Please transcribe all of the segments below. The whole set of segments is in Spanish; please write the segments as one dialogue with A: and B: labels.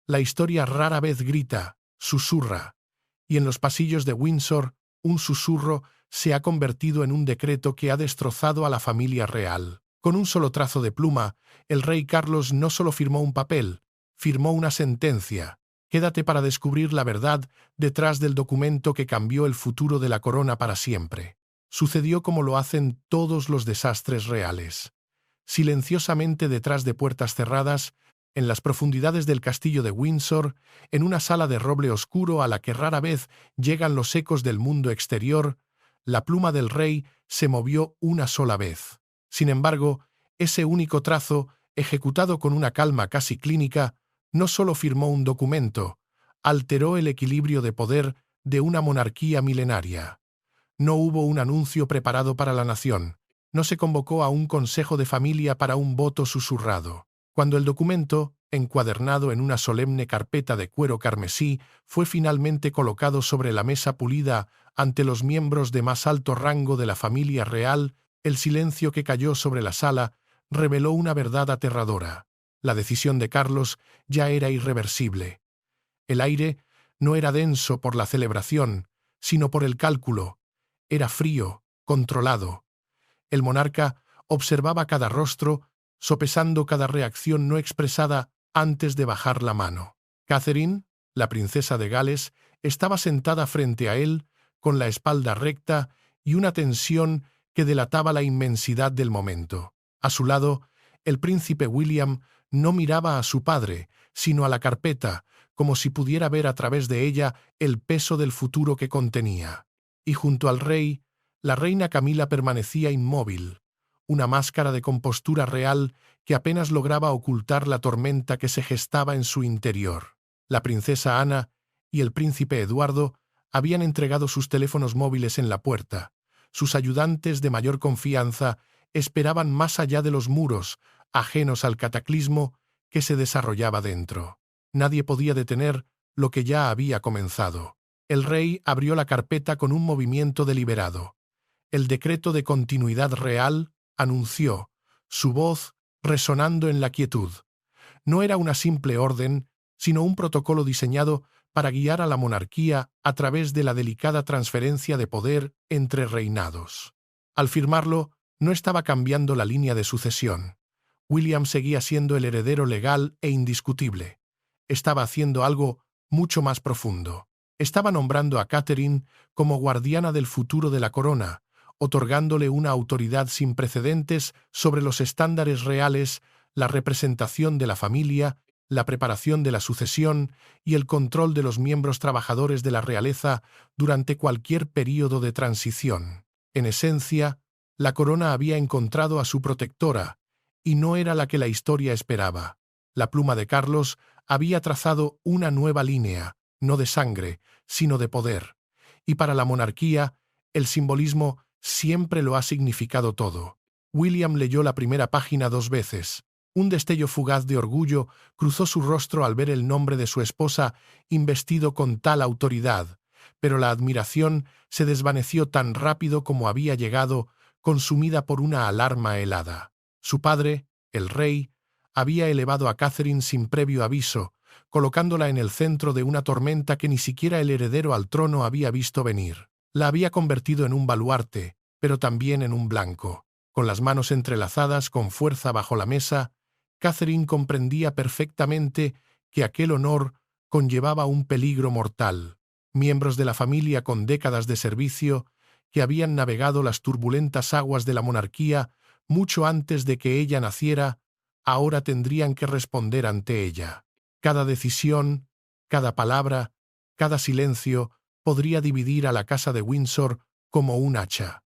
A: La historia rara vez grita, susurra, y en los pasillos de Windsor, un susurro se ha convertido en un decreto que ha destrozado a la familia real. Con un solo trazo de pluma, el rey Carlos no solo firmó un papel, firmó una sentencia. Quédate para descubrir la verdad detrás del documento que cambió el futuro de la corona para siempre. Sucedió como lo hacen todos los desastres reales. Silenciosamente detrás de puertas cerradas, en las profundidades del castillo de Windsor, en una sala de roble oscuro a la que rara vez llegan los ecos del mundo exterior, la pluma del rey se movió una sola vez. Sin embargo, ese único trazo, ejecutado con una calma casi clínica, no solo firmó un documento, alteró el equilibrio de poder de una monarquía milenaria. No hubo un anuncio preparado para la nación. No se convocó a un consejo de familia para un voto susurrado. Cuando el documento, encuadernado en una solemne carpeta de cuero carmesí, fue finalmente colocado sobre la mesa pulida ante los miembros de más alto rango de la familia real, el silencio que cayó sobre la sala reveló una verdad aterradora. La decisión de Carlos ya era irreversible. El aire no era denso por la celebración, sino por el cálculo. Era frío, controlado. El monarca observaba cada rostro, sopesando cada reacción no expresada antes de bajar la mano. Catherine, la princesa de Gales, estaba sentada frente a él, con la espalda recta y una tensión que delataba la inmensidad del momento. A su lado, el príncipe William no miraba a su padre, sino a la carpeta, como si pudiera ver a través de ella el peso del futuro que contenía. Y junto al rey, la reina Camila permanecía inmóvil, una máscara de compostura real que apenas lograba ocultar la tormenta que se gestaba en su interior. La princesa Ana y el príncipe Eduardo habían entregado sus teléfonos móviles en la puerta. Sus ayudantes de mayor confianza esperaban más allá de los muros, ajenos al cataclismo que se desarrollaba dentro. Nadie podía detener lo que ya había comenzado. El rey abrió la carpeta con un movimiento deliberado. El decreto de continuidad real, anunció, su voz resonando en la quietud. No era una simple orden, sino un protocolo diseñado para guiar a la monarquía a través de la delicada transferencia de poder entre reinados. Al firmarlo, no estaba cambiando la línea de sucesión. William seguía siendo el heredero legal e indiscutible. Estaba haciendo algo mucho más profundo. Estaba nombrando a Catherine como guardiana del futuro de la corona, otorgándole una autoridad sin precedentes sobre los estándares reales, la representación de la familia, la preparación de la sucesión y el control de los miembros trabajadores de la realeza durante cualquier período de transición. En esencia, la corona había encontrado a su protectora, y no era la que la historia esperaba. La pluma de Carlos había trazado una nueva línea, no de sangre, sino de poder. Y para la monarquía, el simbolismo siempre lo ha significado todo. William leyó la primera página 2 veces. Un destello fugaz de orgullo cruzó su rostro al ver el nombre de su esposa investido con tal autoridad, pero la admiración se desvaneció tan rápido como había llegado, consumida por una alarma helada. Su padre, el rey, había elevado a Catherine sin previo aviso, colocándola en el centro de una tormenta que ni siquiera el heredero al trono había visto venir. La había convertido en un baluarte, pero también en un blanco. Con las manos entrelazadas con fuerza bajo la mesa, Catherine comprendía perfectamente que aquel honor conllevaba un peligro mortal. Miembros de la familia con décadas de servicio, que habían navegado las turbulentas aguas de la monarquía mucho antes de que ella naciera, ahora tendrían que responder ante ella. Cada decisión, cada palabra, cada silencio podría dividir a la casa de Windsor como un hacha.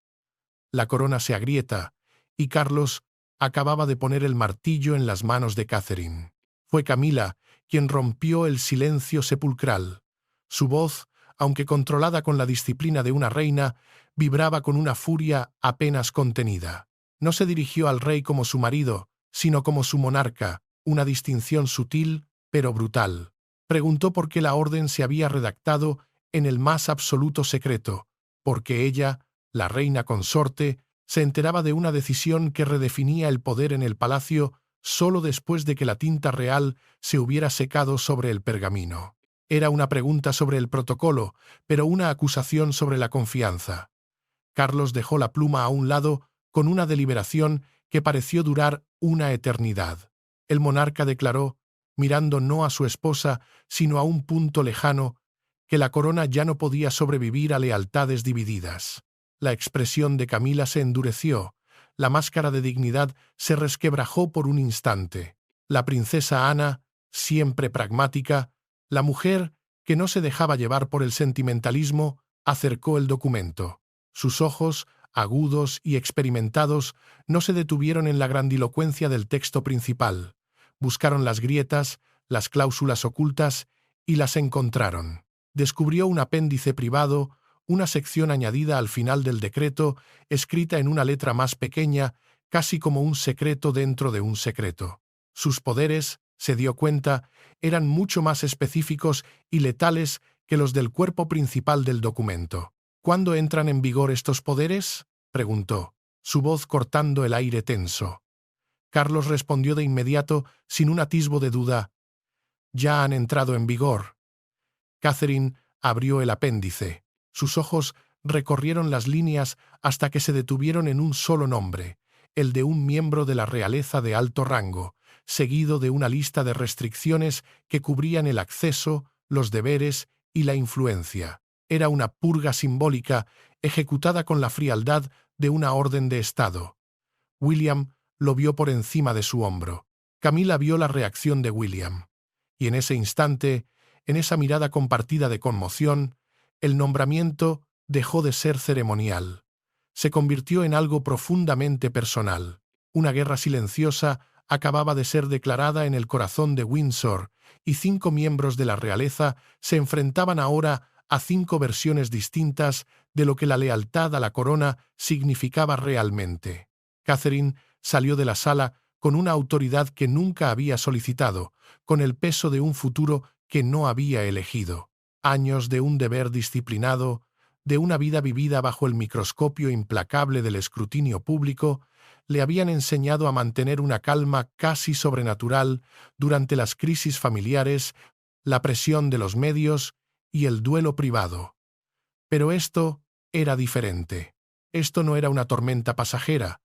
A: La corona se agrieta, y Carlos acababa de poner el martillo en las manos de Catherine. Fue Camila quien rompió el silencio sepulcral. Su voz, aunque controlada con la disciplina de una reina, vibraba con una furia apenas contenida. No se dirigió al rey como su marido, sino como su monarca, una distinción sutil pero brutal. Preguntó por qué la orden se había redactado en el más absoluto secreto, porque ella, la reina consorte, se enteraba de una decisión que redefinía el poder en el palacio solo después de que la tinta real se hubiera secado sobre el pergamino. Era una pregunta sobre el protocolo, pero una acusación sobre la confianza. Carlos dejó la pluma a un lado con una deliberación que pareció durar una eternidad. El monarca declaró, mirando no a su esposa, sino a un punto lejano, que la corona ya no podía sobrevivir a lealtades divididas. La expresión de Camila se endureció, la máscara de dignidad se resquebrajó por un instante. La princesa Ana, siempre pragmática, la mujer que no se dejaba llevar por el sentimentalismo, acercó el documento. Sus ojos, agudos y experimentados, no se detuvieron en la grandilocuencia del texto principal. Buscaron las grietas, las cláusulas ocultas, y las encontraron. Descubrió un apéndice privado, una sección añadida al final del decreto, escrita en una letra más pequeña, casi como un secreto dentro de un secreto. Sus poderes, se dio cuenta, eran mucho más específicos y letales que los del cuerpo principal del documento. ¿Cuándo entran en vigor estos poderes?, preguntó, su voz cortando el aire tenso. Carlos respondió de inmediato, sin un atisbo de duda. «Ya han entrado en vigor». Catherine abrió el apéndice. Sus ojos recorrieron las líneas hasta que se detuvieron en un solo nombre, el de un miembro de la realeza de alto rango, seguido de una lista de restricciones que cubrían el acceso, los deberes y la influencia. Era una purga simbólica ejecutada con la frialdad de una orden de Estado. William lo vio por encima de su hombro. Camila vio la reacción de William. Y en ese instante, en esa mirada compartida de conmoción, el nombramiento dejó de ser ceremonial. Se convirtió en algo profundamente personal. Una guerra silenciosa acababa de ser declarada en el corazón de Windsor, y 5 miembros de la realeza se enfrentaban ahora a 5 versiones distintas de lo que la lealtad a la corona significaba realmente. Catherine salió de la sala con una autoridad que nunca había solicitado, con el peso de un futuro que no había elegido. Años de un deber disciplinado, de una vida vivida bajo el microscopio implacable del escrutinio público, le habían enseñado a mantener una calma casi sobrenatural durante las crisis familiares, la presión de los medios y el duelo privado. Pero esto era diferente. Esto no era una tormenta pasajera.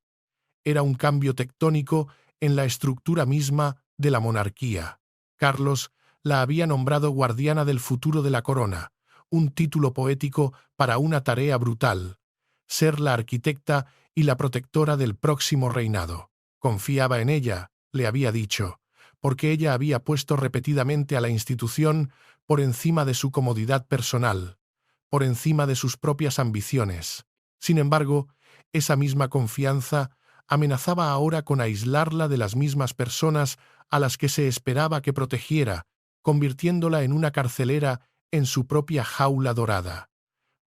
A: Era un cambio tectónico en la estructura misma de la monarquía. Carlos la había nombrado guardiana del futuro de la corona, un título poético para una tarea brutal: ser la arquitecta y la protectora del próximo reinado. Confiaba en ella, le había dicho, porque ella había puesto repetidamente a la institución por encima de su comodidad personal, por encima de sus propias ambiciones. Sin embargo, esa misma confianza amenazaba ahora con aislarla de las mismas personas a las que se esperaba que protegiera, convirtiéndola en una carcelera en su propia jaula dorada.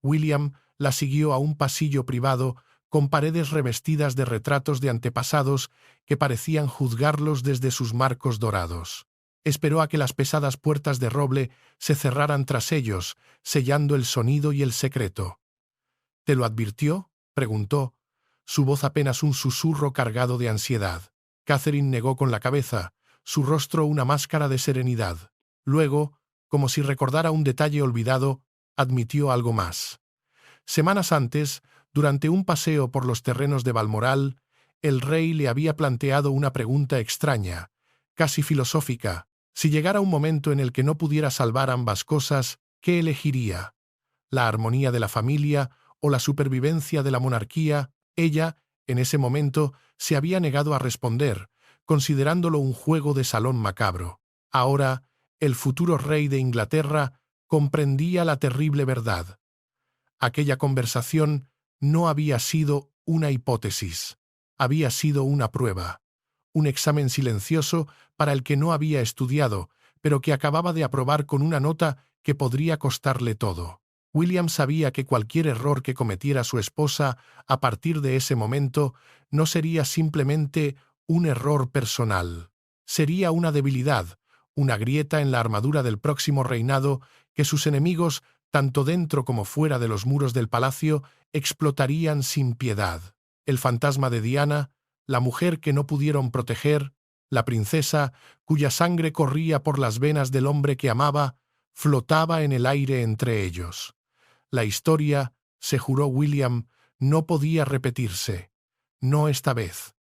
A: William la siguió a un pasillo privado con paredes revestidas de retratos de antepasados que parecían juzgarlos desde sus marcos dorados. Esperó a que las pesadas puertas de roble se cerraran tras ellos, sellando el sonido y el secreto. «¿Te lo advirtió?», preguntó, su voz apenas un susurro cargado de ansiedad. Catherine negó con la cabeza, su rostro una máscara de serenidad. Luego, como si recordara un detalle olvidado, admitió algo más. Semanas antes, durante un paseo por los terrenos de Balmoral, el rey le había planteado una pregunta extraña, casi filosófica. Si llegara un momento en el que no pudiera salvar ambas cosas, ¿qué elegiría? ¿La armonía de la familia o la supervivencia de la monarquía? Ella, en ese momento, se había negado a responder, considerándolo un juego de salón macabro. Ahora, el futuro rey de Inglaterra comprendía la terrible verdad. Aquella conversación no había sido una hipótesis, había sido una prueba, un examen silencioso para el que no había estudiado, pero que acababa de aprobar con una nota que podría costarle todo. William sabía que cualquier error que cometiera su esposa a partir de ese momento no sería simplemente un error personal. Sería una debilidad, una grieta en la armadura del próximo reinado que sus enemigos, tanto dentro como fuera de los muros del palacio, explotarían sin piedad. El fantasma de Diana, la mujer que no pudieron proteger, La princesa, cuya sangre corría por las venas del hombre que amaba, flotaba en el aire entre ellos. La historia, se juró William, no podía repetirse. No esta vez.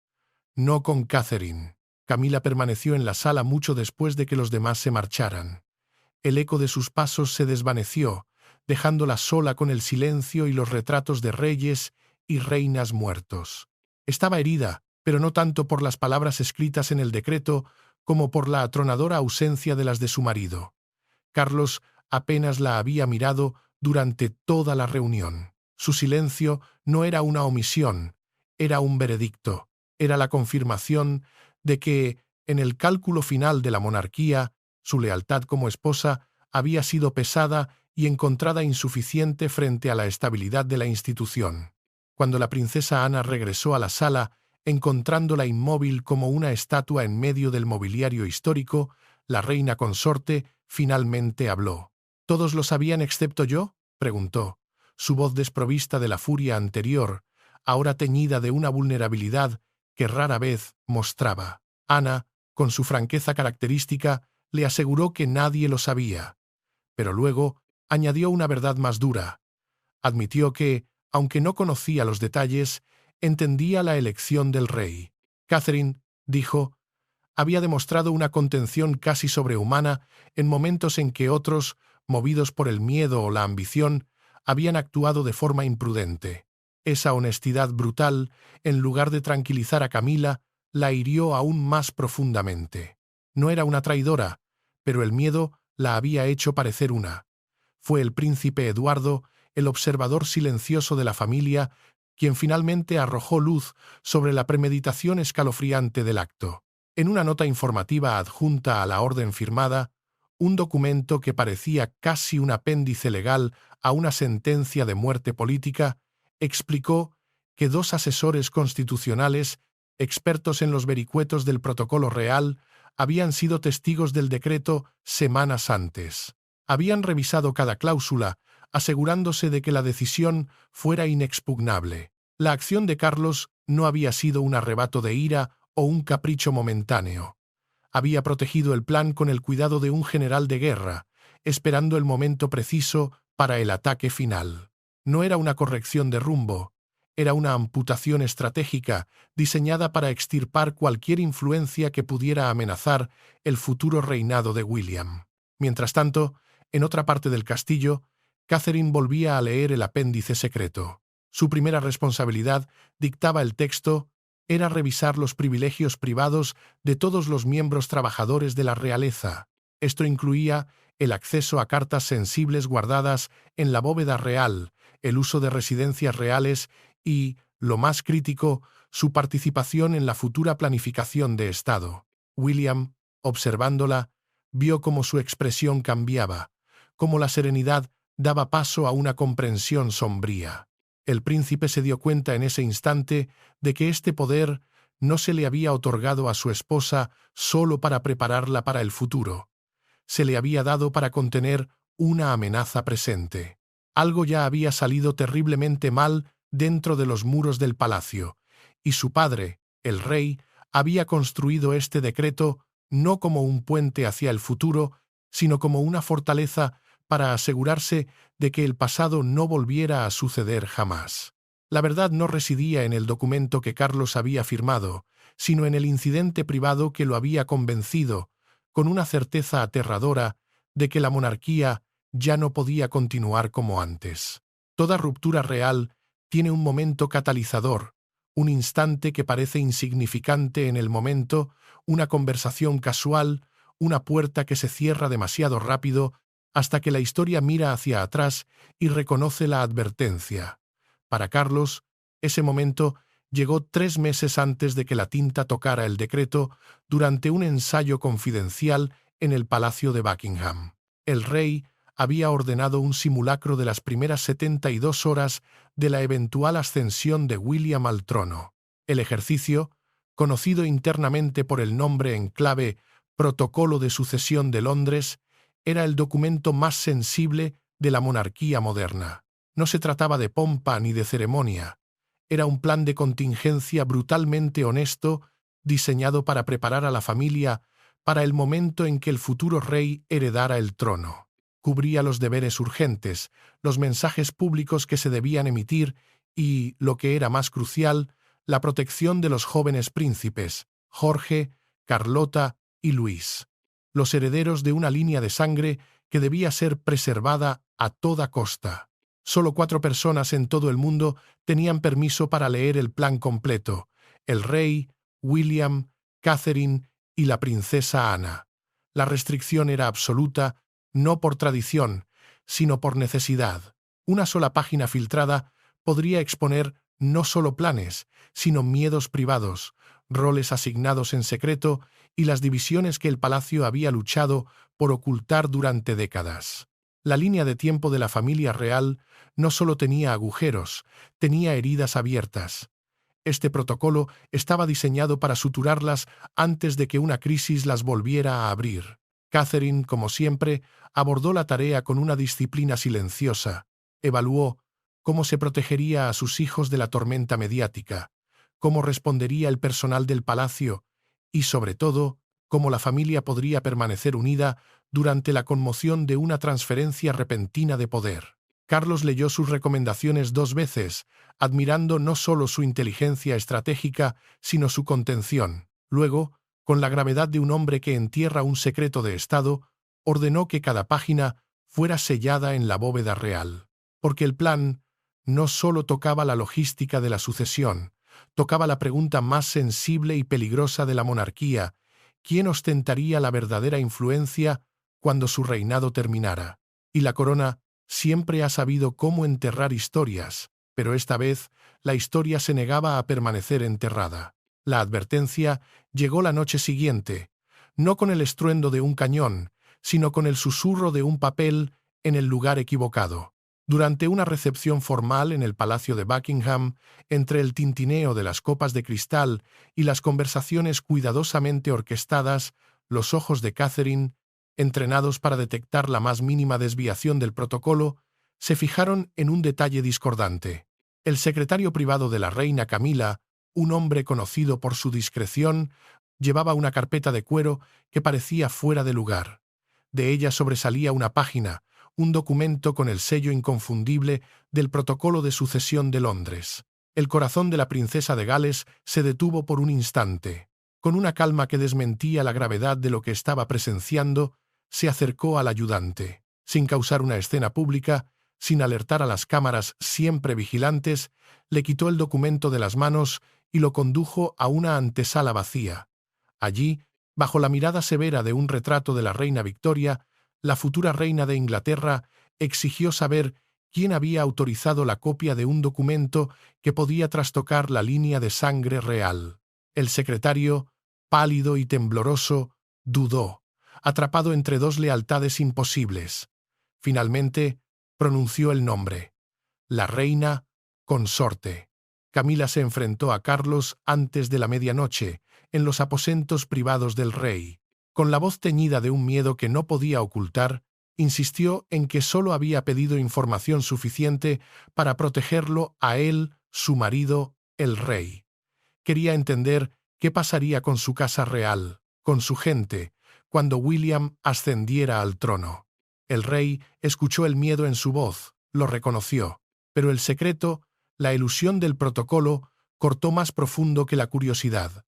A: No con Catherine. Camila permaneció en la sala mucho después de que los demás se marcharan. El eco de sus pasos se desvaneció, dejándola sola con el silencio y los retratos de reyes y reinas muertos. Estaba herida, pero no tanto por las palabras escritas en el decreto como por la atronadora ausencia de las de su marido. Carlos apenas la había mirado durante toda la reunión. Su silencio no era una omisión, era un veredicto, era la confirmación de que, en el cálculo final de la monarquía, su lealtad como esposa había sido pesada y encontrada insuficiente frente a la estabilidad de la institución. Cuando la princesa Ana regresó a la sala, encontrándola inmóvil como una estatua en medio del mobiliario histórico, la reina consorte finalmente habló. ¿Todos lo sabían excepto yo?, preguntó, su voz desprovista de la furia anterior, ahora teñida de una vulnerabilidad que rara vez mostraba. Ana, con su franqueza característica, le aseguró que nadie lo sabía. Pero luego añadió una verdad más dura. Admitió que, aunque no conocía los detalles, entendía la elección del rey. Catherine, dijo, había demostrado una contención casi sobrehumana en momentos en que otros, movidos por el miedo o la ambición, habían actuado de forma imprudente. Esa honestidad brutal, en lugar de tranquilizar a Camila, la hirió aún más profundamente. No era una traidora, pero el miedo la había hecho parecer una. Fue el príncipe Eduardo, el observador silencioso de la familia, quien finalmente arrojó luz sobre la premeditación escalofriante del acto. En una nota informativa adjunta a la orden firmada, un documento que parecía casi un apéndice legal a una sentencia de muerte política, explicó que 2 asesores constitucionales, expertos en los vericuetos del protocolo real, habían sido testigos del decreto semanas antes. Habían revisado cada cláusula, asegurándose de que la decisión fuera inexpugnable. La acción de Carlos no había sido un arrebato de ira o un capricho momentáneo. Había protegido el plan con el cuidado de un general de guerra, esperando el momento preciso para el ataque final. No era una corrección de rumbo, era una amputación estratégica diseñada para extirpar cualquier influencia que pudiera amenazar el futuro reinado de William. Mientras tanto, en otra parte del castillo, Catherine volvía a leer el apéndice secreto. Su primera responsabilidad, dictaba el texto, era revisar los privilegios privados de todos los miembros trabajadores de la realeza. Esto incluía el acceso a cartas sensibles guardadas en la bóveda real, el uso de residencias reales y, lo más crítico, su participación en la futura planificación de Estado. William, observándola, vio cómo su expresión cambiaba, cómo la serenidad daba paso a una comprensión sombría. El príncipe se dio cuenta en ese instante de que este poder no se le había otorgado a su esposa solo para prepararla para el futuro. Se le había dado para contener una amenaza presente. Algo ya había salido terriblemente mal dentro de los muros del palacio, y su padre, el rey, había construido este decreto no como un puente hacia el futuro, sino como una fortaleza para asegurarse de que el pasado no volviera a suceder jamás. La verdad no residía en el documento que Carlos había firmado, sino en el incidente privado que lo había convencido, con una certeza aterradora, de que la monarquía ya no podía continuar como antes. Toda ruptura real tiene un momento catalizador, un instante que parece insignificante en el momento, una conversación casual, una puerta que se cierra demasiado rápido, hasta que la historia mira hacia atrás y reconoce la advertencia. Para Carlos, ese momento llegó 3 meses antes de que la tinta tocara el decreto durante un ensayo confidencial en el Palacio de Buckingham. El rey había ordenado un simulacro de las primeras 72 horas de la eventual ascensión de William al trono. El ejercicio, conocido internamente por el nombre en clave Protocolo de Sucesión de Londres, era el documento más sensible de la monarquía moderna. No se trataba de pompa ni de ceremonia. Era un plan de contingencia brutalmente honesto, diseñado para preparar a la familia para el momento en que el futuro rey heredara el trono. Cubría los deberes urgentes, los mensajes públicos que se debían emitir y, lo que era más crucial, la protección de los jóvenes príncipes, Jorge, Carlota y Luis, los herederos de una línea de sangre que debía ser preservada a toda costa. Solo 4 personas en todo el mundo tenían permiso para leer el plan completo: el rey, William, Catherine y la princesa Ana. La restricción era absoluta, no por tradición, sino por necesidad. Una sola página filtrada podría exponer no solo planes, sino miedos privados, roles asignados en secreto y las divisiones que el palacio había luchado por ocultar durante décadas. La línea de tiempo de la familia real no solo tenía agujeros, tenía heridas abiertas. Este protocolo estaba diseñado para suturarlas antes de que una crisis las volviera a abrir. Catherine, como siempre, abordó la tarea con una disciplina silenciosa. Evaluó cómo se protegería a sus hijos de la tormenta mediática, cómo respondería el personal del palacio y, sobre todo, cómo la familia podría permanecer unida durante la conmoción de una transferencia repentina de poder. Carlos leyó sus recomendaciones 2 veces, admirando no solo su inteligencia estratégica, sino su contención. Luego, con la gravedad de un hombre que entierra un secreto de Estado, ordenó que cada página fuera sellada en la bóveda real. Porque el plan no solo tocaba la logística de la sucesión, tocaba la pregunta más sensible y peligrosa de la monarquía: ¿quién ostentaría la verdadera influencia cuando su reinado terminara? Y la corona siempre ha sabido cómo enterrar historias, pero esta vez la historia se negaba a permanecer enterrada. La advertencia llegó la noche siguiente, no con el estruendo de un cañón, sino con el susurro de un papel en el lugar equivocado. Durante una recepción formal en el Palacio de Buckingham, entre el tintineo de las copas de cristal y las conversaciones cuidadosamente orquestadas, los ojos de Catherine, entrenados para detectar la más mínima desviación del protocolo, se fijaron en un detalle discordante. El secretario privado de la reina Camila, un hombre conocido por su discreción, llevaba una carpeta de cuero que parecía fuera de lugar. De ella sobresalía una página, un documento con el sello inconfundible del Protocolo de Sucesión de Londres. El corazón de la princesa de Gales se detuvo por un instante. Con una calma que desmentía la gravedad de lo que estaba presenciando, se acercó al ayudante. Sin causar una escena pública, sin alertar a las cámaras siempre vigilantes, le quitó el documento de las manos y lo condujo a una antesala vacía. Allí, bajo la mirada severa de un retrato de la reina Victoria, la futura reina de Inglaterra exigió saber quién había autorizado la copia de un documento que podía trastocar la línea de sangre real. El secretario, pálido y tembloroso, dudó, atrapado entre 2 lealtades imposibles. Finalmente, pronunció el nombre: la reina consorte. Camila se enfrentó a Carlos antes de la medianoche, en los aposentos privados del rey. Con la voz teñida de un miedo que no podía ocultar, insistió en que solo había pedido información suficiente para protegerlo a él, su marido, el rey. Quería entender qué pasaría con su casa real, con su gente, cuando William ascendiera al trono. El rey escuchó el miedo en su voz, lo reconoció, pero el secreto, la elusión del protocolo, cortó más profundo que la curiosidad.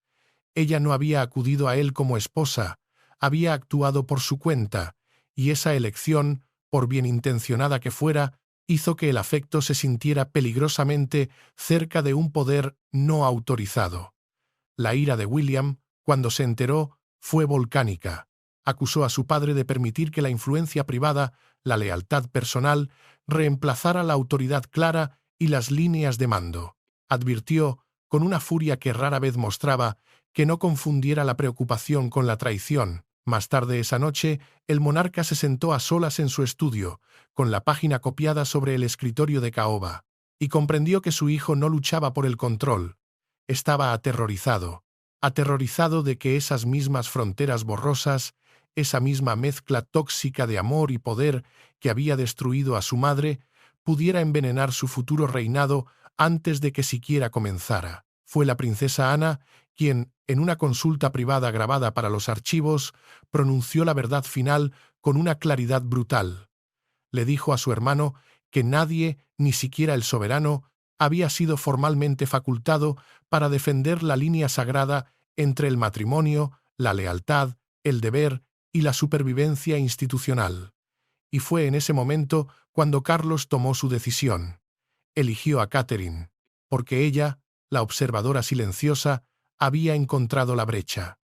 A: Ella no había acudido a él como esposa, había actuado por su cuenta, y esa elección, por bien intencionada que fuera, hizo que el afecto se sintiera peligrosamente cerca de un poder no autorizado. La ira de William, cuando se enteró, fue volcánica. Acusó a su padre de permitir que la influencia privada, la lealtad personal, reemplazara la autoridad clara y las líneas de mando. Advirtió, con una furia que rara vez mostraba, que no confundiera la preocupación con la traición. Más tarde esa noche, el monarca se sentó a solas en su estudio, con la página copiada sobre el escritorio de caoba, y comprendió que su hijo no luchaba por el control. Estaba aterrorizado de que esas mismas fronteras borrosas, esa misma mezcla tóxica de amor y poder que había destruido a su madre, pudiera envenenar su futuro reinado antes de que siquiera comenzara. Fue la princesa Ana quien, En una consulta privada grabada para los archivos, pronunció la verdad final con una claridad brutal. Le dijo a su hermano que nadie, ni siquiera el soberano, había sido formalmente facultado para defender la línea sagrada entre el matrimonio, la lealtad, el deber y la supervivencia institucional. Y fue en ese momento cuando Carlos tomó su decisión. Eligió a Catherine, porque ella, la observadora silenciosa, había encontrado la brecha.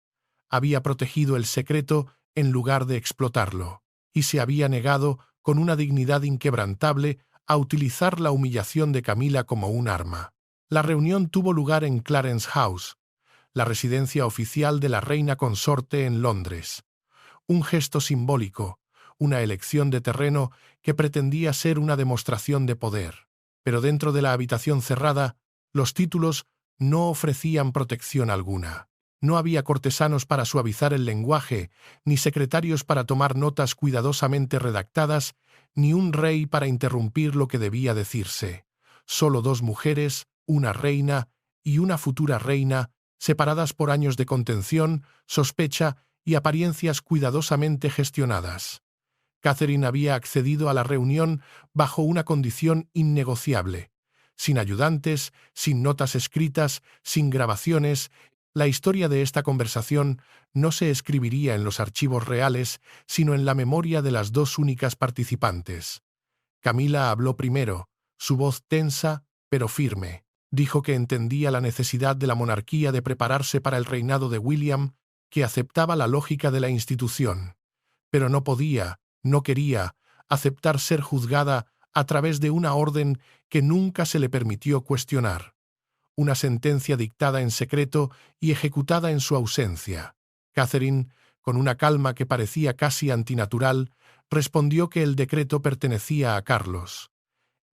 A: Había protegido el secreto en lugar de explotarlo, y se había negado, con una dignidad inquebrantable, a utilizar la humillación de Camila como un arma. La reunión tuvo lugar en Clarence House, la residencia oficial de la reina consorte en Londres. Un gesto simbólico, una elección de terreno que pretendía ser una demostración de poder. Pero dentro de la habitación cerrada, los títulos no ofrecían protección alguna. No había cortesanos para suavizar el lenguaje, ni secretarios para tomar notas cuidadosamente redactadas, ni un rey para interrumpir lo que debía decirse. Solo dos mujeres, una reina y una futura reina, separadas por años de contención, sospecha y apariencias cuidadosamente gestionadas. Catherine había accedido a la reunión bajo una condición innegociable. Sin ayudantes, sin notas escritas, sin grabaciones, la historia de esta conversación no se escribiría en los archivos reales, sino en la memoria de las dos únicas participantes. Camila habló primero, su voz tensa, pero firme. Dijo que entendía la necesidad de la monarquía de prepararse para el reinado de William, que aceptaba la lógica de la institución. Pero no podía, no quería, aceptar ser juzgada a través de una orden que nunca se le permitió cuestionar. Una sentencia dictada en secreto y ejecutada en su ausencia. Catherine, con una calma que parecía casi antinatural, respondió que el decreto pertenecía a Carlos.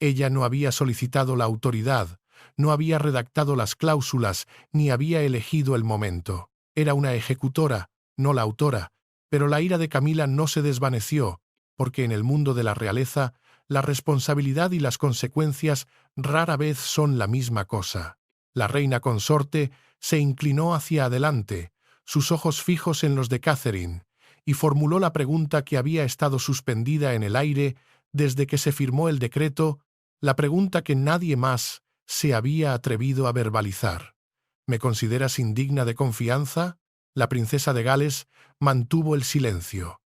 A: Ella no había solicitado la autoridad, no había redactado las cláusulas, ni había elegido el momento. Era una ejecutora, no la autora, pero la ira de Camila no se desvaneció, porque en el mundo de la realeza, la responsabilidad y las consecuencias rara vez son la misma cosa. La reina consorte se inclinó hacia adelante, sus ojos fijos en los de Catherine, y formuló la pregunta que había estado suspendida en el aire desde que se firmó el decreto, la pregunta que nadie más se había atrevido a verbalizar. ¿Me consideras indigna de confianza? La princesa de Gales mantuvo el silencio.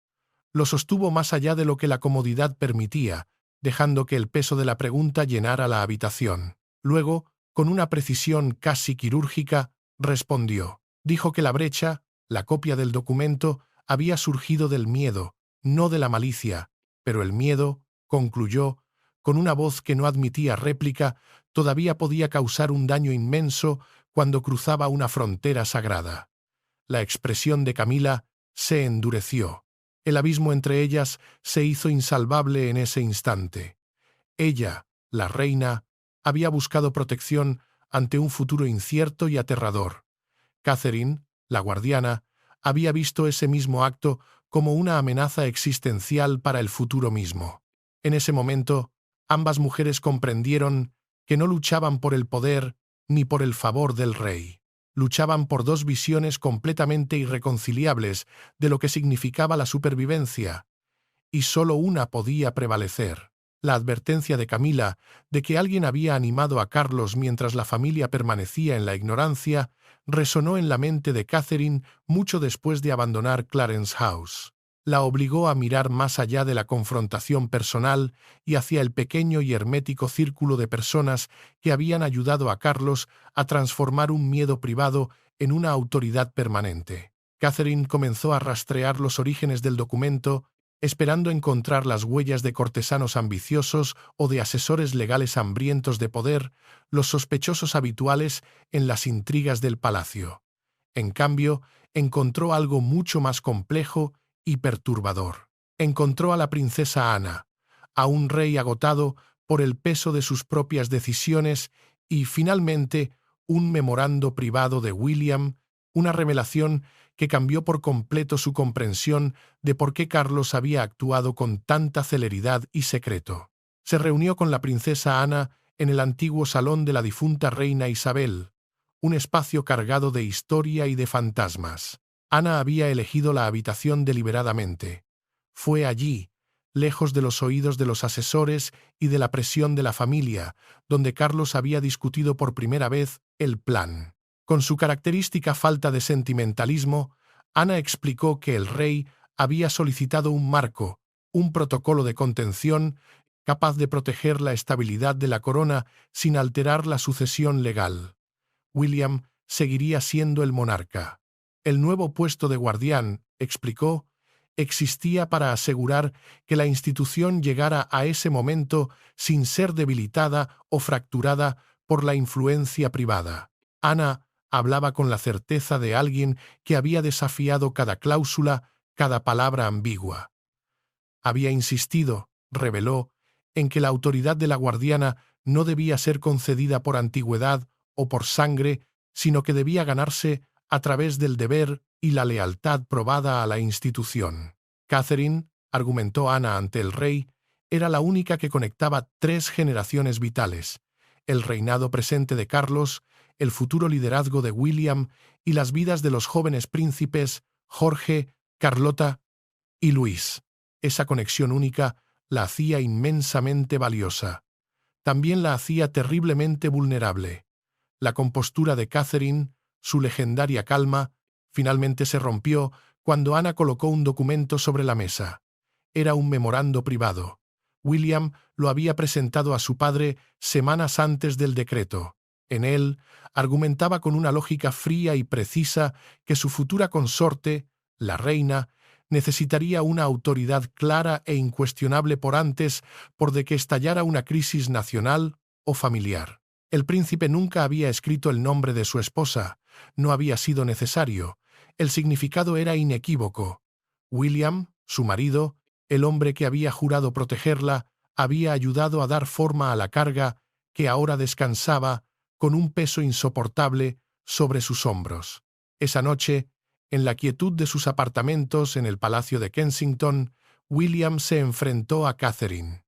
A: Lo sostuvo más allá de lo que la comodidad permitía, dejando que el peso de la pregunta llenara la habitación. Luego, con una precisión casi quirúrgica, respondió. Dijo que la brecha, la copia del documento, había surgido del miedo, no de la malicia, pero el miedo, concluyó, con una voz que no admitía réplica, todavía podía causar un daño inmenso cuando cruzaba una frontera sagrada. La expresión de Camila se endureció. El abismo entre ellas se hizo insalvable en ese instante. Ella, la reina, había buscado protección ante un futuro incierto y aterrador. Catherine, la guardiana, había visto ese mismo acto como una amenaza existencial para el futuro mismo. En ese momento, ambas mujeres comprendieron que no luchaban por el poder ni por el favor del rey. Luchaban por dos visiones completamente irreconciliables de lo que significaba la supervivencia, y solo una podía prevalecer. La advertencia de Camila de que alguien había animado a Carlos mientras la familia permanecía en la ignorancia resonó en la mente de Catherine mucho después de abandonar Clarence House. La obligó a mirar más allá de la confrontación personal y hacia el pequeño y hermético círculo de personas que habían ayudado a Carlos a transformar un miedo privado en una autoridad permanente. Catherine comenzó a rastrear los orígenes del documento, esperando encontrar las huellas de cortesanos ambiciosos o de asesores legales hambrientos de poder, los sospechosos habituales en las intrigas del palacio. En cambio, encontró algo mucho más complejo y perturbador. Encontró a la princesa Ana, a un rey agotado por el peso de sus propias decisiones y, finalmente, un memorando privado de William, una revelación que cambió por completo su comprensión de por qué Carlos había actuado con tanta celeridad y secreto. Se reunió con la princesa Ana en el antiguo salón de la difunta reina Isabel, un espacio cargado de historia y de fantasmas. Ana había elegido la habitación deliberadamente. Fue allí, lejos de los oídos de los asesores y de la presión de la familia, donde Carlos había discutido por primera vez el plan. Con su característica falta de sentimentalismo, Ana explicó que el rey había solicitado un marco, un protocolo de contención capaz de proteger la estabilidad de la corona sin alterar la sucesión legal. William seguiría siendo el monarca. El nuevo puesto de guardián, explicó, existía para asegurar que la institución llegara a ese momento sin ser debilitada o fracturada por la influencia privada. Ana hablaba con la certeza de alguien que había desafiado cada cláusula, cada palabra ambigua. Había insistido, reveló, en que la autoridad de la guardiana no debía ser concedida por antigüedad o por sangre, sino que debía ganarse a través del deber y la lealtad probada a la institución. Catherine, argumentó Ana ante el rey, era la única que conectaba 3 generaciones vitales: el reinado presente de Carlos, el futuro liderazgo de William y las vidas de los jóvenes príncipes Jorge, Carlota y Luis. Esa conexión única la hacía inmensamente valiosa. También la hacía terriblemente vulnerable. La compostura de Catherine, su legendaria calma, finalmente se rompió cuando Ana colocó un documento sobre la mesa. Era un memorando privado. William lo había presentado a su padre semanas antes del decreto. En él, argumentaba con una lógica fría y precisa que su futura consorte, la reina, necesitaría una autoridad clara e incuestionable por de que estallara una crisis nacional o familiar. El príncipe nunca había escrito el nombre de su esposa, no había sido necesario. El significado era inequívoco. William, su marido, el hombre que había jurado protegerla, había ayudado a dar forma a la carga que ahora descansaba con un peso insoportable sobre sus hombros. Esa noche, en la quietud de sus apartamentos en el Palacio de Kensington, William se enfrentó a Catherine.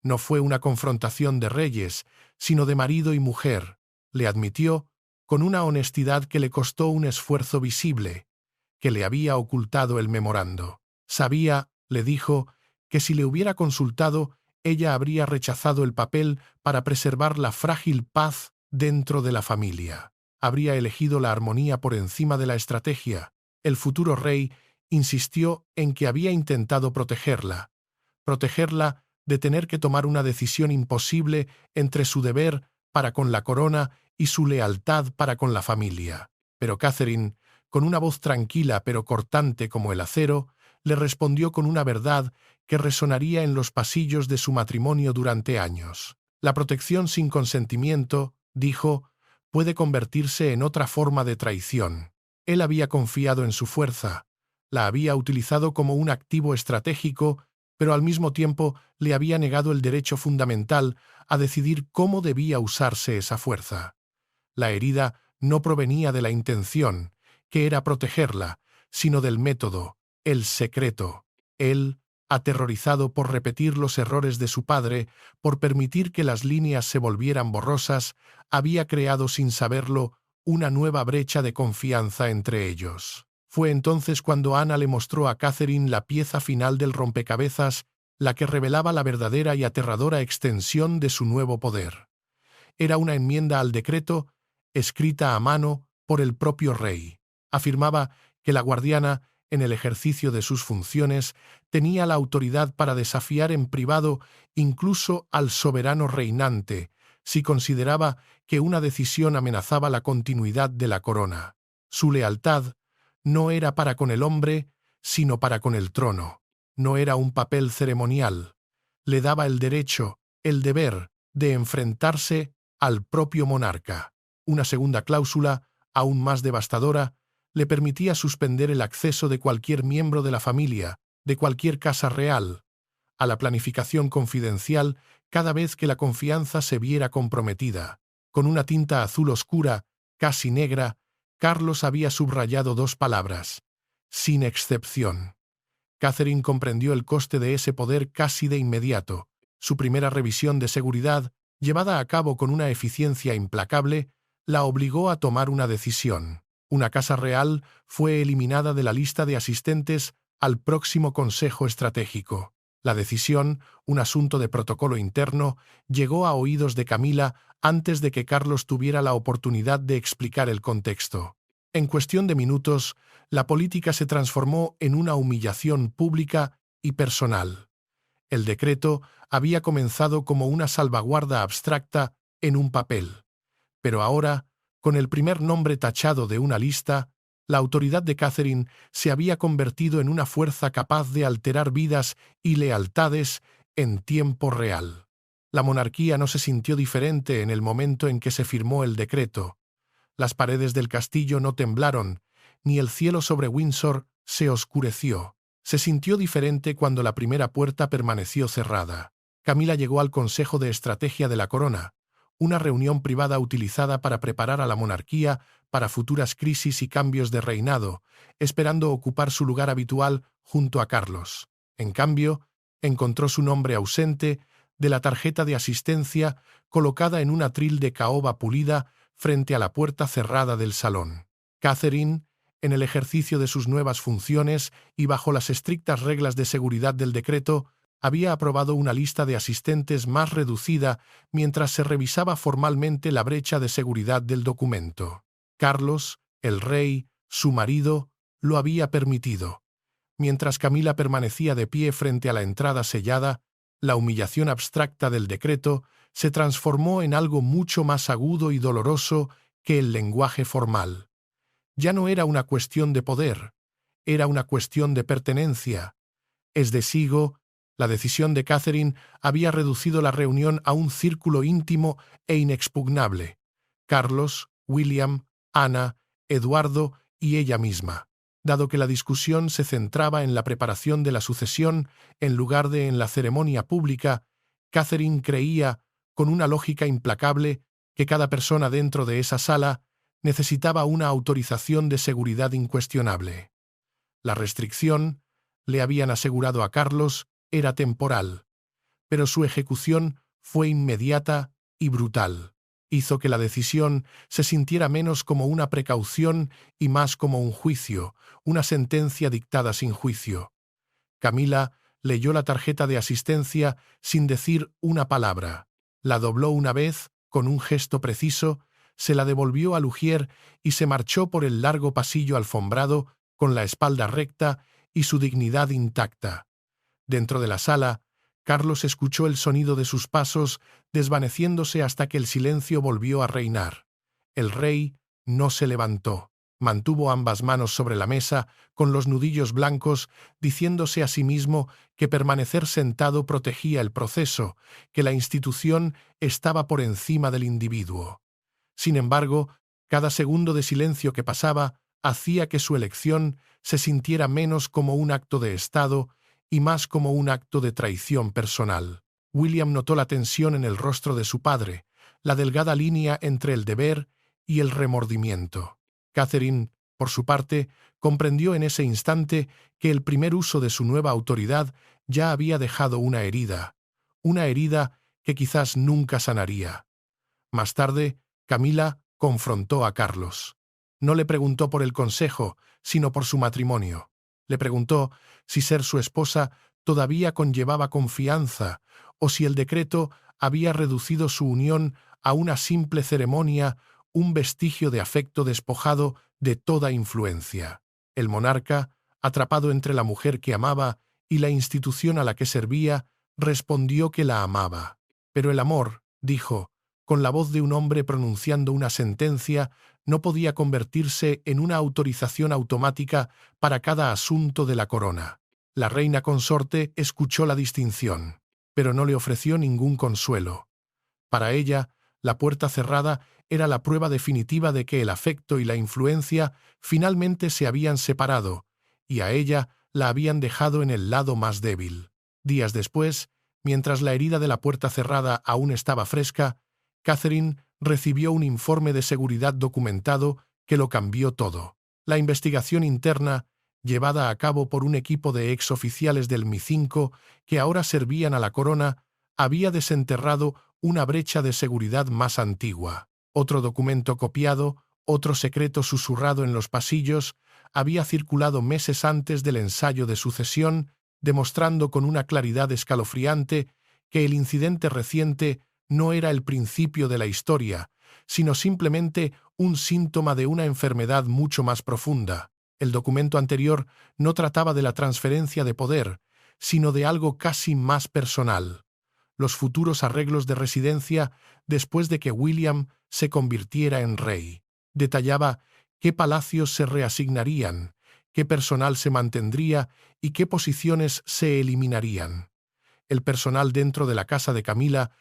A: No fue una confrontación de reyes, sino de marido y mujer, le admitió, con una honestidad que le costó un esfuerzo visible, que le había ocultado el memorando. Sabía, le dijo, que si le hubiera consultado, ella habría rechazado el papel para preservar la frágil paz dentro de la familia. Habría elegido la armonía por encima de la estrategia. El futuro rey insistió en que había intentado protegerla de tener que tomar una decisión imposible entre su deber para con la corona y su lealtad para con la familia. Pero Catherine, con una voz tranquila pero cortante como el acero, le respondió con una verdad que resonaría en los pasillos de su matrimonio durante años. La protección sin consentimiento, dijo, puede convertirse en otra forma de traición. Él había confiado en su fuerza, la había utilizado como un activo estratégico, pero al mismo tiempo le había negado el derecho fundamental a decidir cómo debía usarse esa fuerza. La herida no provenía de la intención, que era protegerla, sino del método, el secreto. Él, aterrorizado por repetir los errores de su padre, por permitir que las líneas se volvieran borrosas, había creado sin saberlo una nueva brecha de confianza entre ellos. Fue entonces cuando Ana le mostró a Catherine la pieza final del rompecabezas, la que revelaba la verdadera y aterradora extensión de su nuevo poder. Era una enmienda al decreto, escrita a mano por el propio rey. Afirmaba que la guardiana, en el ejercicio de sus funciones, tenía la autoridad para desafiar en privado incluso al soberano reinante, si consideraba que una decisión amenazaba la continuidad de la corona. Su lealtad no era para con el hombre, sino para con el trono. No era un papel ceremonial. Le daba el derecho, el deber, de enfrentarse al propio monarca. Una segunda cláusula, aún más devastadora, le permitía suspender el acceso de cualquier miembro de la familia, de cualquier casa real, a la planificación confidencial cada vez que la confianza se viera comprometida. Con una tinta azul oscura, casi negra, Carlos había subrayado 2 palabras: sin excepción. Catherine comprendió el coste de ese poder casi de inmediato. Su primera revisión de seguridad, llevada a cabo con una eficiencia implacable, la obligó a tomar una decisión. Una casa real fue eliminada de la lista de asistentes al próximo Consejo Estratégico. La decisión, un asunto de protocolo interno, llegó a oídos de Camila antes de que Carlos tuviera la oportunidad de explicar el contexto. En cuestión de minutos, la política se transformó en una humillación pública y personal. El decreto había comenzado como una salvaguarda abstracta en un papel. Pero ahora, con el primer nombre tachado de una lista, la autoridad de Catherine se había convertido en una fuerza capaz de alterar vidas y lealtades en tiempo real. La monarquía no se sintió diferente en el momento en que se firmó el decreto. Las paredes del castillo no temblaron, ni el cielo sobre Windsor se oscureció. Se sintió diferente cuando la primera puerta permaneció cerrada. Camila llegó al Consejo de Estrategia de la Corona, una reunión privada utilizada para preparar a la monarquía para futuras crisis y cambios de reinado, esperando ocupar su lugar habitual junto a Carlos. En cambio, encontró su nombre ausente de la tarjeta de asistencia colocada en un atril de caoba pulida frente a la puerta cerrada del salón. Catherine, en el ejercicio de sus nuevas funciones y bajo las estrictas reglas de seguridad del decreto, había aprobado una lista de asistentes más reducida mientras se revisaba formalmente la brecha de seguridad del documento. Carlos, el rey, su marido, lo había permitido. Mientras Camila permanecía de pie frente a la entrada sellada, la humillación abstracta del decreto se transformó en algo mucho más agudo y doloroso que el lenguaje formal. Ya no era una cuestión de poder, era una cuestión de pertenencia. Es de sigo, la decisión de Catherine había reducido la reunión a un círculo íntimo e inexpugnable. Carlos, William, Ana, Eduardo y ella misma. Dado que la discusión se centraba en la preparación de la sucesión en lugar de en la ceremonia pública, Catherine creía, con una lógica implacable, que cada persona dentro de esa sala necesitaba una autorización de seguridad incuestionable. La restricción, le habían asegurado a Carlos, era temporal, pero su ejecución fue inmediata y brutal. Hizo que la decisión se sintiera menos como una precaución y más como un juicio, una sentencia dictada sin juicio. Camila leyó la tarjeta de asistencia sin decir una palabra. La dobló una vez, con un gesto preciso, se la devolvió a Lugier y se marchó por el largo pasillo alfombrado, con la espalda recta y su dignidad intacta. Dentro de la sala, Carlos escuchó el sonido de sus pasos desvaneciéndose hasta que el silencio volvió a reinar. El rey no se levantó. Mantuvo ambas manos sobre la mesa, con los nudillos blancos, diciéndose a sí mismo que permanecer sentado protegía el proceso, que la institución estaba por encima del individuo. Sin embargo, cada segundo de silencio que pasaba hacía que su elección se sintiera menos como un acto de Estado y más como un acto de traición personal. William notó la tensión en el rostro de su padre, la delgada línea entre el deber y el remordimiento. Catherine, por su parte, comprendió en ese instante que el primer uso de su nueva autoridad ya había dejado una herida que quizás nunca sanaría. Más tarde, Camila confrontó a Carlos. No le preguntó por el consejo, sino por su matrimonio. Le preguntó si ser su esposa todavía conllevaba confianza o si el decreto había reducido su unión a una simple ceremonia, un vestigio de afecto despojado de toda influencia. El monarca, atrapado entre la mujer que amaba y la institución a la que servía, respondió que la amaba. Pero el amor, dijo, con la voz de un hombre pronunciando una sentencia, no podía convertirse en una autorización automática para cada asunto de la corona. La reina consorte escuchó la distinción, pero no le ofreció ningún consuelo. Para ella, la puerta cerrada era la prueba definitiva de que el afecto y la influencia finalmente se habían separado, y a ella la habían dejado en el lado más débil. Días después, mientras la herida de la puerta cerrada aún estaba fresca, Catherine recibió un informe de seguridad documentado que lo cambió todo. La investigación interna, llevada a cabo por un equipo de exoficiales del MI5 que ahora servían a la corona, había desenterrado una brecha de seguridad más antigua. Otro documento copiado, otro secreto susurrado en los pasillos, había circulado meses antes del ensayo de sucesión, demostrando con una claridad escalofriante que el incidente reciente no era el principio de la historia, sino simplemente un síntoma de una enfermedad mucho más profunda. El documento anterior no trataba de la transferencia de poder, sino de algo casi más personal: los futuros arreglos de residencia después de que William se convirtiera en rey. Detallaba qué palacios se reasignarían, qué personal se mantendría y qué posiciones se eliminarían. El personal dentro de la casa de Camila,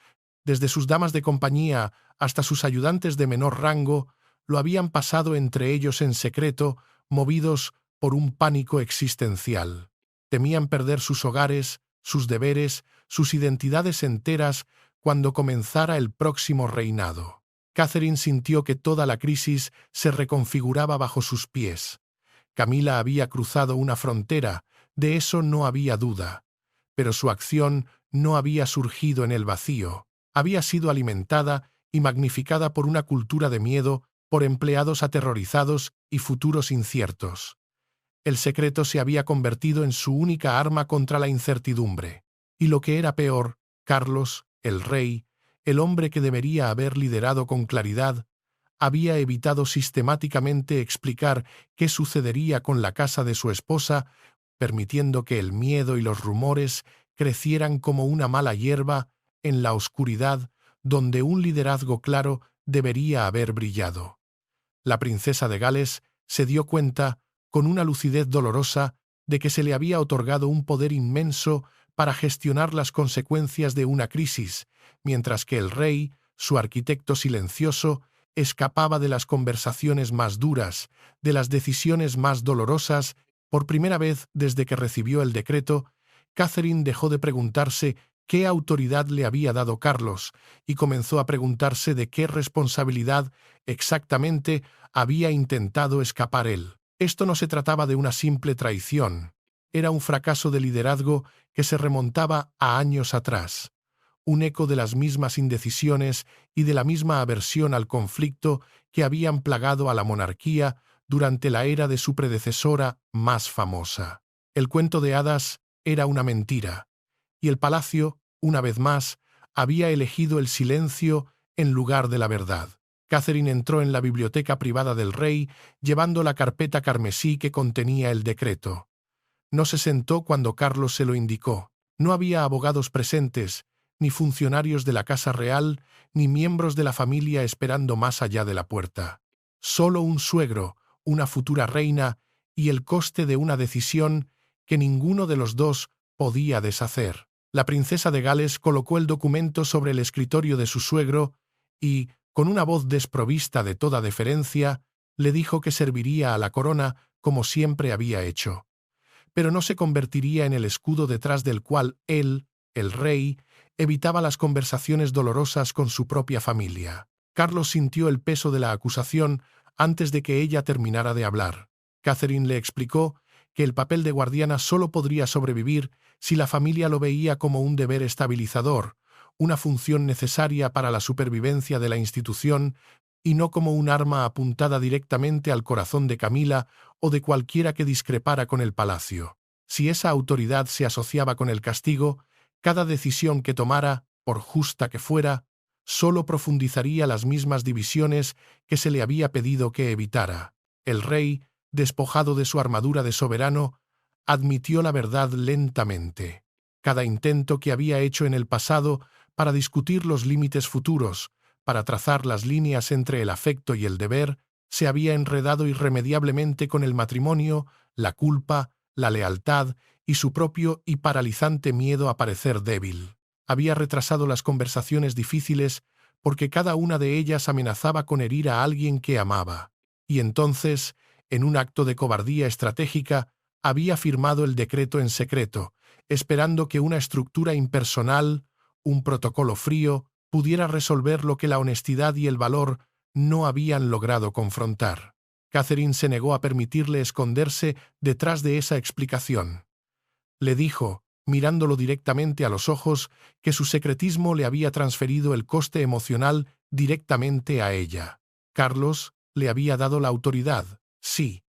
A: desde sus damas de compañía hasta sus ayudantes de menor rango, lo habían pasado entre ellos en secreto, movidos por un pánico existencial. Temían perder sus hogares, sus deberes, sus identidades enteras cuando comenzara el próximo reinado. Catherine sintió que toda la crisis se reconfiguraba bajo sus pies. Camila había cruzado una frontera, de eso no había duda. Pero su acción no había surgido en el vacío. Había sido alimentada y magnificada por una cultura de miedo, por empleados aterrorizados y futuros inciertos. El secreto se había convertido en su única arma contra la incertidumbre. Y lo que era peor, Carlos, el rey, el hombre que debería haber liderado con claridad, había evitado sistemáticamente explicar qué sucedería con la casa de su esposa, permitiendo que el miedo y los rumores crecieran como una mala hierba en la oscuridad donde un liderazgo claro debería haber brillado. La princesa de Gales se dio cuenta, con una lucidez dolorosa, de que se le había otorgado un poder inmenso para gestionar las consecuencias de una crisis, mientras que el rey, su arquitecto silencioso, escapaba de las conversaciones más duras, de las decisiones más dolorosas. Por primera vez desde que recibió el decreto, Catherine dejó de preguntarse qué autoridad le había dado Carlos y comenzó a preguntarse de qué responsabilidad exactamente había intentado escapar él. Esto no se trataba de una simple traición, era un fracaso de liderazgo que se remontaba a años atrás, un eco de las mismas indecisiones y de la misma aversión al conflicto que habían plagado a la monarquía durante la era de su predecesora más famosa. El cuento de hadas era una mentira, y el palacio, una vez más, había elegido el silencio en lugar de la verdad. Catherine entró en la biblioteca privada del rey, llevando la carpeta carmesí que contenía el decreto. No se sentó cuando Carlos se lo indicó. No había abogados presentes, ni funcionarios de la Casa Real, ni miembros de la familia esperando más allá de la puerta. Solo un suegro, una futura reina y el coste de una decisión que ninguno de los dos podía deshacer. La princesa de Gales colocó el documento sobre el escritorio de su suegro y, con una voz desprovista de toda deferencia, le dijo que serviría a la corona como siempre había hecho, pero no se convertiría en el escudo detrás del cual él, el rey, evitaba las conversaciones dolorosas con su propia familia. Carlos sintió el peso de la acusación antes de que ella terminara de hablar. Catherine le explicó que el papel de guardiana solo podría sobrevivir si la familia lo veía como un deber estabilizador, una función necesaria para la supervivencia de la institución, y no como un arma apuntada directamente al corazón de Camila o de cualquiera que discrepara con el palacio. Si esa autoridad se asociaba con el castigo, cada decisión que tomara, por justa que fuera, solo profundizaría las mismas divisiones que se le había pedido que evitara. El rey, despojado de su armadura de soberano, admitió la verdad lentamente. Cada intento que había hecho en el pasado para discutir los límites futuros, para trazar las líneas entre el afecto y el deber, se había enredado irremediablemente con el matrimonio, la culpa, la lealtad y su propio y paralizante miedo a parecer débil. Había retrasado las conversaciones difíciles porque cada una de ellas amenazaba con herir a alguien que amaba. Y entonces, en un acto de cobardía estratégica, había firmado el decreto en secreto, esperando que una estructura impersonal, un protocolo frío, pudiera resolver lo que la honestidad y el valor no habían logrado confrontar. Catherine se negó a permitirle esconderse detrás de esa explicación. Le dijo, mirándolo directamente a los ojos, que su secretismo le había transferido el coste emocional directamente a ella. Carlos le había dado la autoridad, sí,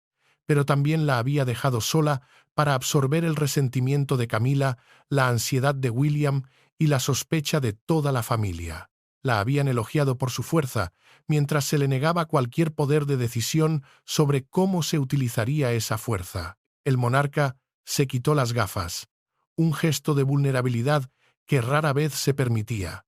A: pero también la había dejado sola para absorber el resentimiento de Camila, la ansiedad de William y la sospecha de toda la familia. La habían elogiado por su fuerza, mientras se le negaba cualquier poder de decisión sobre cómo se utilizaría esa fuerza. El monarca se quitó las gafas, un gesto de vulnerabilidad que rara vez se permitía.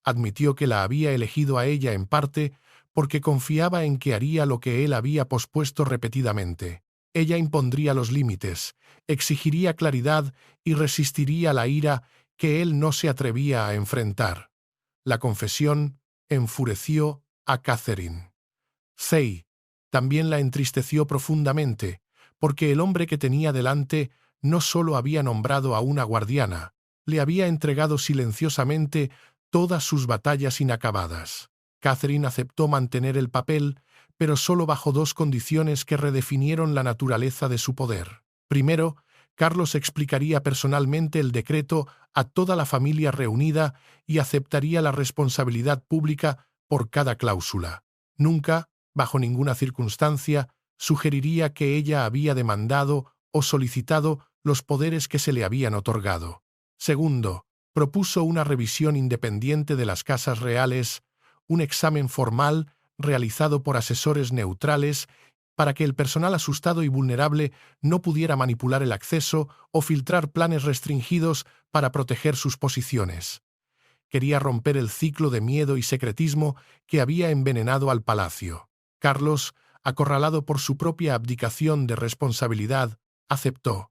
A: Admitió que la había elegido a ella en parte porque confiaba en que haría lo que él había pospuesto repetidamente. Ella impondría los límites, exigiría claridad y resistiría la ira que él no se atrevía a enfrentar. La confesión enfureció a Catherine. Zey también la entristeció profundamente, porque el hombre que tenía delante no solo había nombrado a una guardiana, le había entregado silenciosamente todas sus batallas inacabadas. Catherine aceptó mantener el papel, pero solo bajo dos condiciones que redefinieron la naturaleza de su poder. Primero, Carlos explicaría personalmente el decreto a toda la familia reunida y aceptaría la responsabilidad pública por cada cláusula. Nunca, bajo ninguna circunstancia, sugeriría que ella había demandado o solicitado los poderes que se le habían otorgado. Segundo, propuso una revisión independiente de las casas reales, un examen formal realizado por asesores neutrales para que el personal asustado y vulnerable no pudiera manipular el acceso o filtrar planes restringidos para proteger sus posiciones. Quería romper el ciclo de miedo y secretismo que había envenenado al palacio. Carlos, acorralado por su propia abdicación de responsabilidad, aceptó.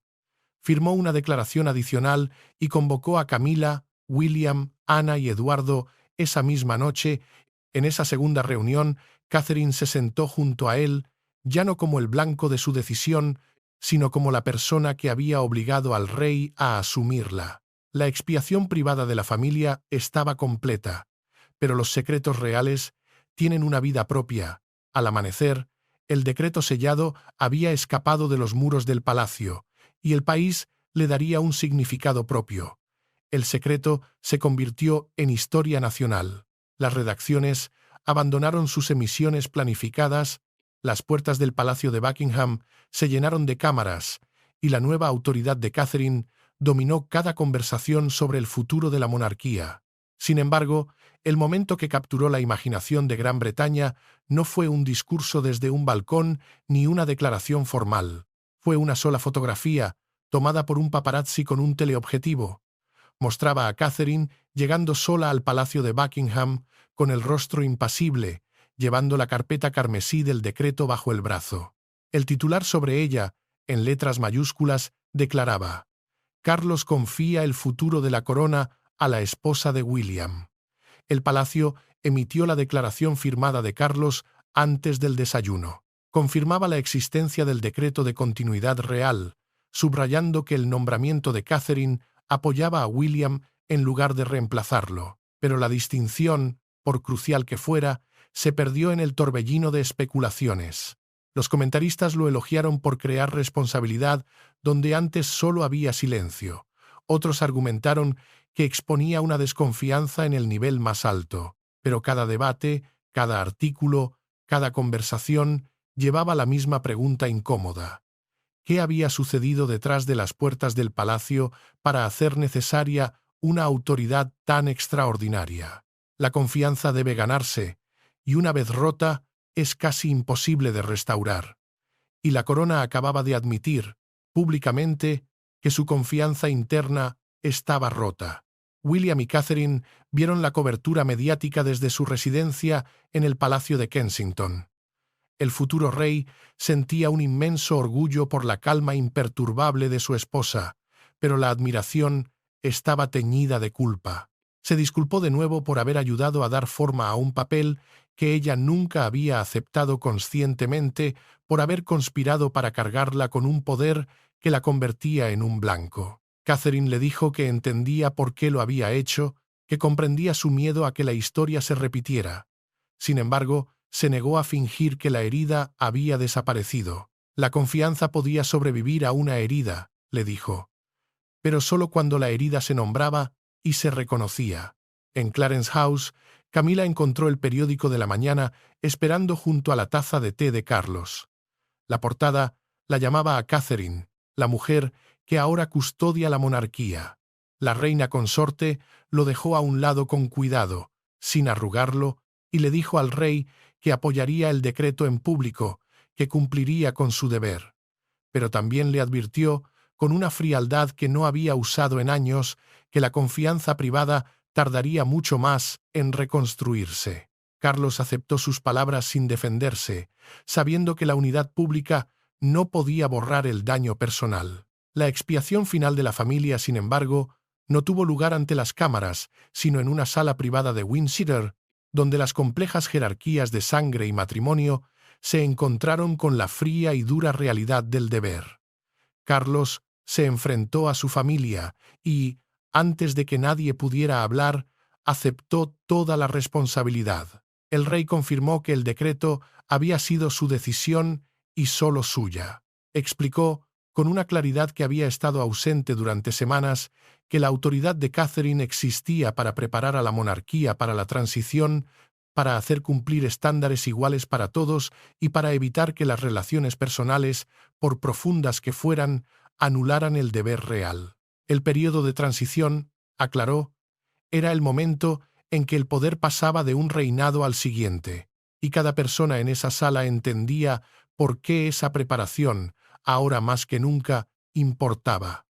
A: Firmó una declaración adicional y convocó a Camila, William, Ana y Eduardo esa misma noche. En esa segunda reunión, Catherine se sentó junto a él, ya no como el blanco de su decisión, sino como la persona que había obligado al rey a asumirla. La expiación privada de la familia estaba completa, pero los secretos reales tienen una vida propia. Al amanecer, el decreto sellado había escapado de los muros del palacio, y el país le daría un significado propio. El secreto se convirtió en historia nacional. Las redacciones abandonaron sus emisiones planificadas, las puertas del Palacio de Buckingham se llenaron de cámaras, y la nueva autoridad de Catherine dominó cada conversación sobre el futuro de la monarquía. Sin embargo, el momento que capturó la imaginación de Gran Bretaña no fue un discurso desde un balcón ni una declaración formal. Fue una sola fotografía, tomada por un paparazzi con un teleobjetivo. Mostraba a Catherine llegando sola al Palacio de Buckingham, con el rostro impasible, llevando la carpeta carmesí del decreto bajo el brazo. El titular sobre ella, en letras mayúsculas, declaraba: Carlos confía el futuro de la corona a la esposa de William. El palacio emitió la declaración firmada de Carlos antes del desayuno. Confirmaba la existencia del decreto de continuidad real, subrayando que el nombramiento de Catherine apoyaba a William en lugar de reemplazarlo, pero la distinción, por crucial que fuera, se perdió en el torbellino de especulaciones. Los comentaristas lo elogiaron por crear responsabilidad donde antes solo había silencio. Otros argumentaron que exponía una desconfianza en el nivel más alto, pero cada debate, cada artículo, cada conversación llevaba la misma pregunta incómoda. ¿Qué había sucedido detrás de las puertas del palacio para hacer necesaria una autoridad tan extraordinaria? La confianza debe ganarse, y una vez rota, es casi imposible de restaurar. Y la corona acababa de admitir, públicamente, que su confianza interna estaba rota. William y Catherine vieron la cobertura mediática desde su residencia en el Palacio de Kensington. El futuro rey sentía un inmenso orgullo por la calma imperturbable de su esposa, pero la admiración estaba teñida de culpa. Se disculpó de nuevo por haber ayudado a dar forma a un papel que ella nunca había aceptado conscientemente, por haber conspirado para cargarla con un poder que la convertía en un blanco. Catherine le dijo que entendía por qué lo había hecho, que comprendía su miedo a que la historia se repitiera. Sin embargo, se negó a fingir que la herida había desaparecido. La confianza podía sobrevivir a una herida, le dijo, pero solo cuando la herida se nombraba y se reconocía. En Clarence House, Camila encontró el periódico de la mañana esperando junto a la taza de té de Carlos. La portada la llamaba a Catherine, la mujer que ahora custodia la monarquía. La reina consorte lo dejó a un lado con cuidado, sin arrugarlo, y le dijo al rey que apoyaría el decreto en público, que cumpliría con su deber. Pero también le advirtió, con una frialdad que no había usado en años, que la confianza privada tardaría mucho más en reconstruirse. Carlos aceptó sus palabras sin defenderse, sabiendo que la unidad pública no podía borrar el daño personal. La expiación final de la familia, sin embargo, no tuvo lugar ante las cámaras, sino en una sala privada de Windsor, donde las complejas jerarquías de sangre y matrimonio se encontraron con la fría y dura realidad del deber. Carlos se enfrentó a su familia y, antes de que nadie pudiera hablar, aceptó toda la responsabilidad. El rey confirmó que el decreto había sido su decisión y solo suya. Explicó, con una claridad que había estado ausente durante semanas, que la autoridad de Catherine existía para preparar a la monarquía para la transición, para hacer cumplir estándares iguales para todos y para evitar que las relaciones personales, por profundas que fueran, anularan el deber real. El período de transición, aclaró, era el momento en que el poder pasaba de un reinado al siguiente, y cada persona en esa sala entendía por qué esa preparación, ahora más que nunca, importaba.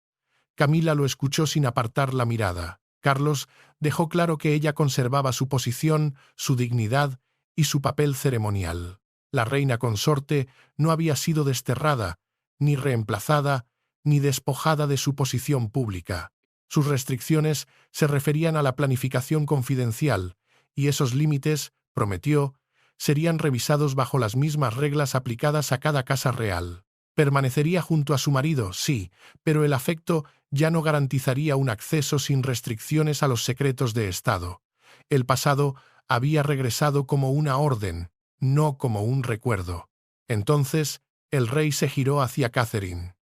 A: Camila lo escuchó sin apartar la mirada. Carlos dejó claro que ella conservaba su posición, su dignidad y su papel ceremonial. La reina consorte no había sido desterrada, ni reemplazada, ni despojada de su posición pública. Sus restricciones se referían a la planificación confidencial, y esos límites, prometió, serían revisados bajo las mismas reglas aplicadas a cada casa real. Permanecería junto a su marido, sí, pero el afecto ya no garantizaría un acceso sin restricciones a los secretos de Estado. El pasado había regresado como una orden, no como un recuerdo. Entonces, el rey se giró hacia Catherine.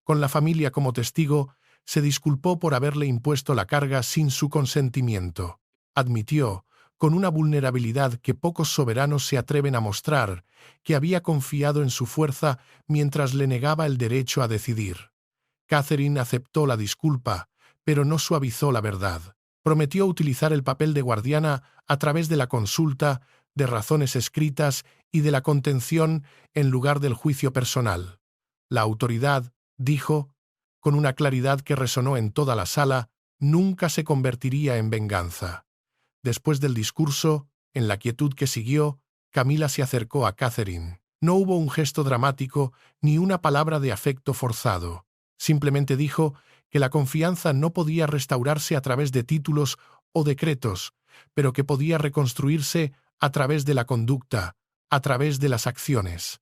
A: Con la familia como testigo, se disculpó por haberle impuesto la carga sin su consentimiento. Admitió, con una vulnerabilidad que pocos soberanos se atreven a mostrar, que había confiado en su fuerza mientras le negaba el derecho a decidir. Catherine aceptó la disculpa, pero no suavizó la verdad. Prometió utilizar el papel de guardiana a través de la consulta, de razones escritas y de la contención en lugar del juicio personal. La autoridad, dijo, con una claridad que resonó en toda la sala, nunca se convertiría en venganza. Después del discurso, en la quietud que siguió, Camila se acercó a Catherine. No hubo un gesto dramático ni una palabra de afecto forzado. Simplemente dijo que la confianza no podía restaurarse a través de títulos o decretos, pero que podía reconstruirse a través de la conducta, a través de las acciones.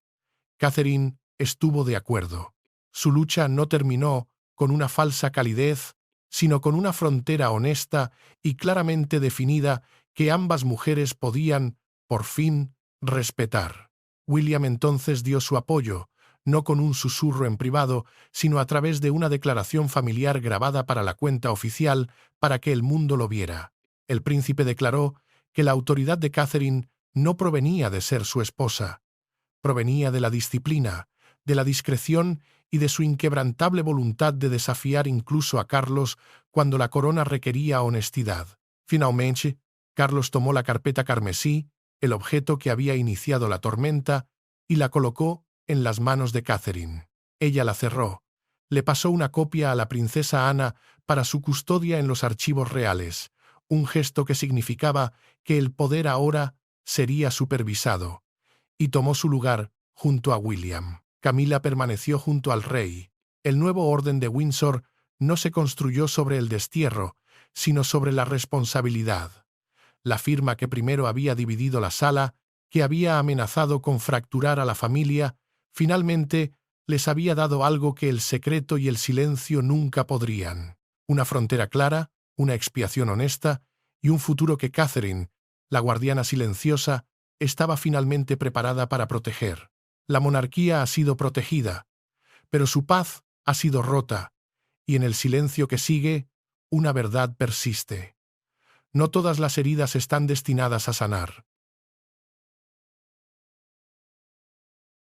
A: Catherine estuvo de acuerdo. Su lucha no terminó con una falsa calidez, sino con una frontera honesta y claramente definida que ambas mujeres podían, por fin, respetar. William entonces dio su apoyo, no con un susurro en privado, sino a través de una declaración familiar grabada para la cuenta oficial para que el mundo lo viera. El príncipe declaró que la autoridad de Catherine no provenía de ser su esposa, provenía de la disciplina, de la discreción y de su inquebrantable voluntad de desafiar incluso a Carlos cuando la corona requería honestidad. Finalmente, Carlos tomó la carpeta carmesí, el objeto que había iniciado la tormenta, y la colocó en las manos de Catherine. Ella la cerró. Le pasó una copia a la princesa Ana para su custodia en los archivos reales, un gesto que significaba que el poder ahora sería supervisado, y tomó su lugar junto a William. Camila permaneció junto al rey. El nuevo orden de Windsor no se construyó sobre el destierro, sino sobre la responsabilidad. La firma que primero había dividido la sala, que había amenazado con fracturar a la familia, finalmente les había dado algo que el secreto y el silencio nunca podrían: una frontera clara, una expiación honesta y un futuro que Catherine, la guardiana silenciosa, estaba finalmente preparada para proteger. La monarquía ha sido protegida, pero su paz ha sido rota, y en el silencio que sigue, una verdad persiste. No todas las heridas están destinadas a sanar.